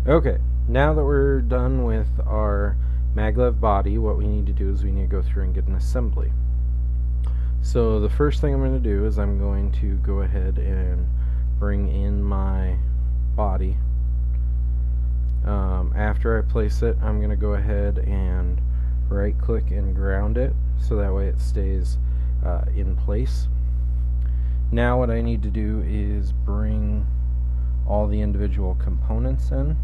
Okay, now that we're done with our Mag Lev body, what we need to do is we need to go through and get an assembly. So the first thing I'm going to do is I'm going to go ahead and bring in my body. After I place it, I'm going to go ahead and right click and ground it so that way it stays in place. Now what I need to do is bring all the individual components in.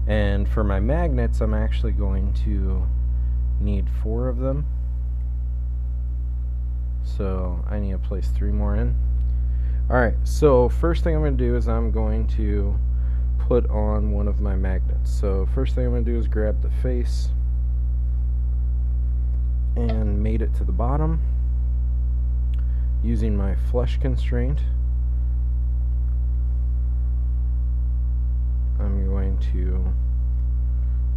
And for my magnets, I'm actually going to need 4 of them. So I need to place 3 more in. Alright, so first thing I'm going to do is I'm going to put on one of my magnets. So first thing I'm going to do is grab the face and mate it to the bottom using my flush constraint. I'm going to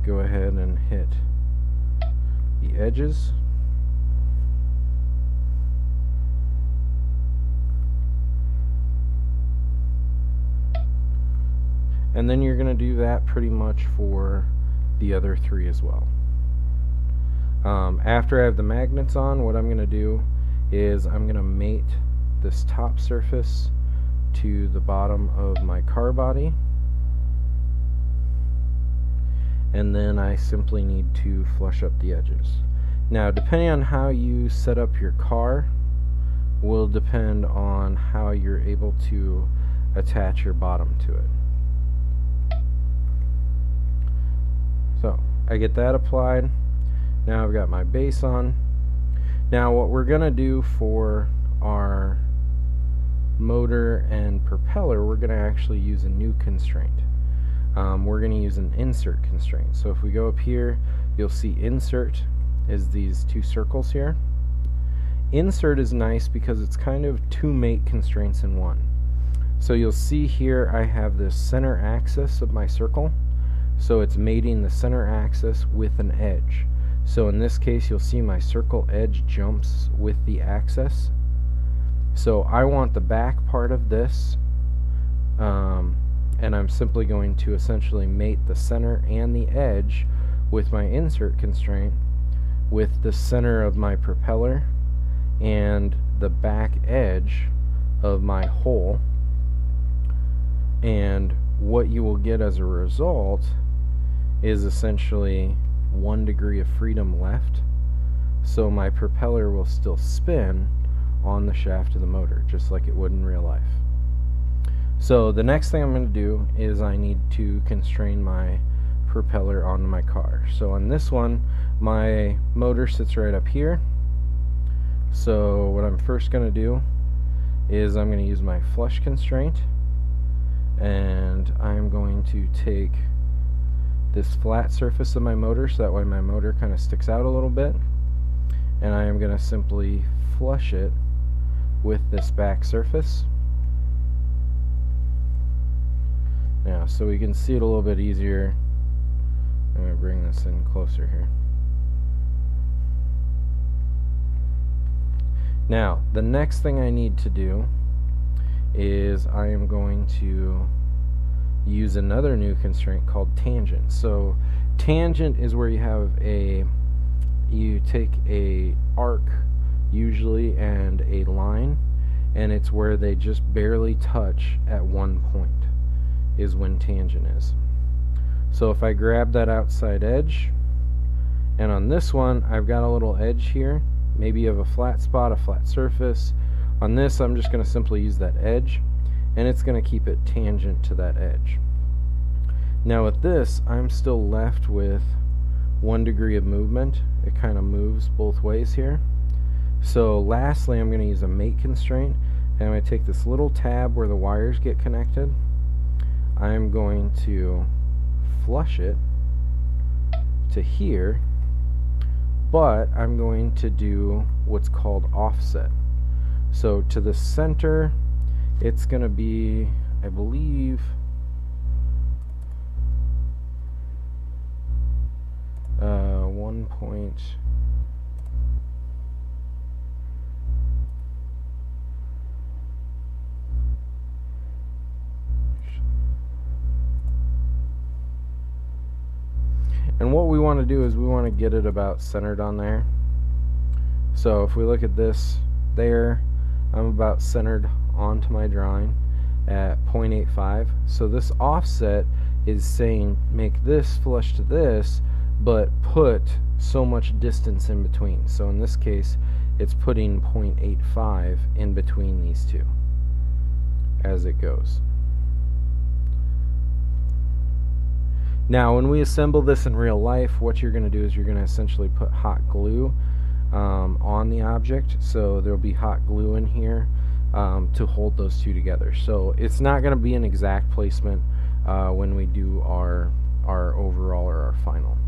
go ahead and hit the edges. And then you're going to do that pretty much for the other 3 as well. After I have the magnets on, what I'm going to do is I'm going to mate this top surface to the bottom of my car body. And then I simply need to flush up the edges. Now, depending on how you set up your car will depend on how you're able to attach your bottom to it. So I get that applied. Now I've got my base on. Now what we're gonna do for our motor and propeller, we're gonna actually use a new constraint. We're gonna use an insert constraint. So if we go up here, you'll see insert is these 2 circles here. Insert is nice because it's kind of 2 mate constraints in one. So you'll see here I have this center axis of my circle. So it's mating the center axis with an edge. So in this case you'll see my circle edge jumps with the axis. So I want the back part of this, and I'm simply going to essentially mate the center and the edge with my insert constraint with the center of my propeller and the back edge of my hole. And what you will get as a result is essentially 1 degree of freedom left, so my propeller will still spin on the shaft of the motor just like it would in real life. So the next thing I'm going to do is I need to constrain my propeller onto my car. So on this one, my motor sits right up here. So what I'm first going to do is I'm going to use my flush constraint, and I'm going to take this flat surface of my motor so that way my motor kind of sticks out a little bit, and I am going to simply flush it with this back surface. Now, so we can see it a little bit easier, I'm going to bring this in closer here. Now, the next thing I need to do is I am going to use another new constraint called tangent. So tangent is where you take a arc usually and a line, and it's where they just barely touch at one point is when tangent is. So if I grab that outside edge, and on this one I've got a little edge here, maybe you have a flat spot, a flat surface. On this I'm just going to simply use that edge, and it's going to keep it tangent to that edge. Now with this, I'm still left with 1 degree of movement. It kind of moves both ways here. So lastly, I'm going to use a mate constraint, and I'm going to take this little tab where the wires get connected. I'm going to flush it to here, but I'm going to do what's called offset. So to the center, it's going to be, I believe, 1 point. And what we want to do is we want to get it about centered on there. So if we look at this there, I'm about centered onto my drawing at 0.85. So this offset is saying make this flush to this, but put so much distance in between. So in this case, it's putting 0.85 in between these two as it goes. Now when we assemble this in real life, what you're going to do is you're going to essentially put hot glue on the object. So there'll be hot glue in here to hold those two together. So it's not going to be an exact placement when we do our overall or our final.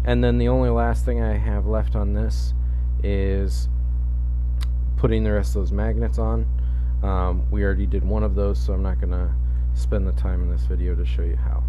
And then the only last thing I have left on this is putting the rest of those magnets on. We already did one of those, so I'm not going to spend the time in this video to show you how.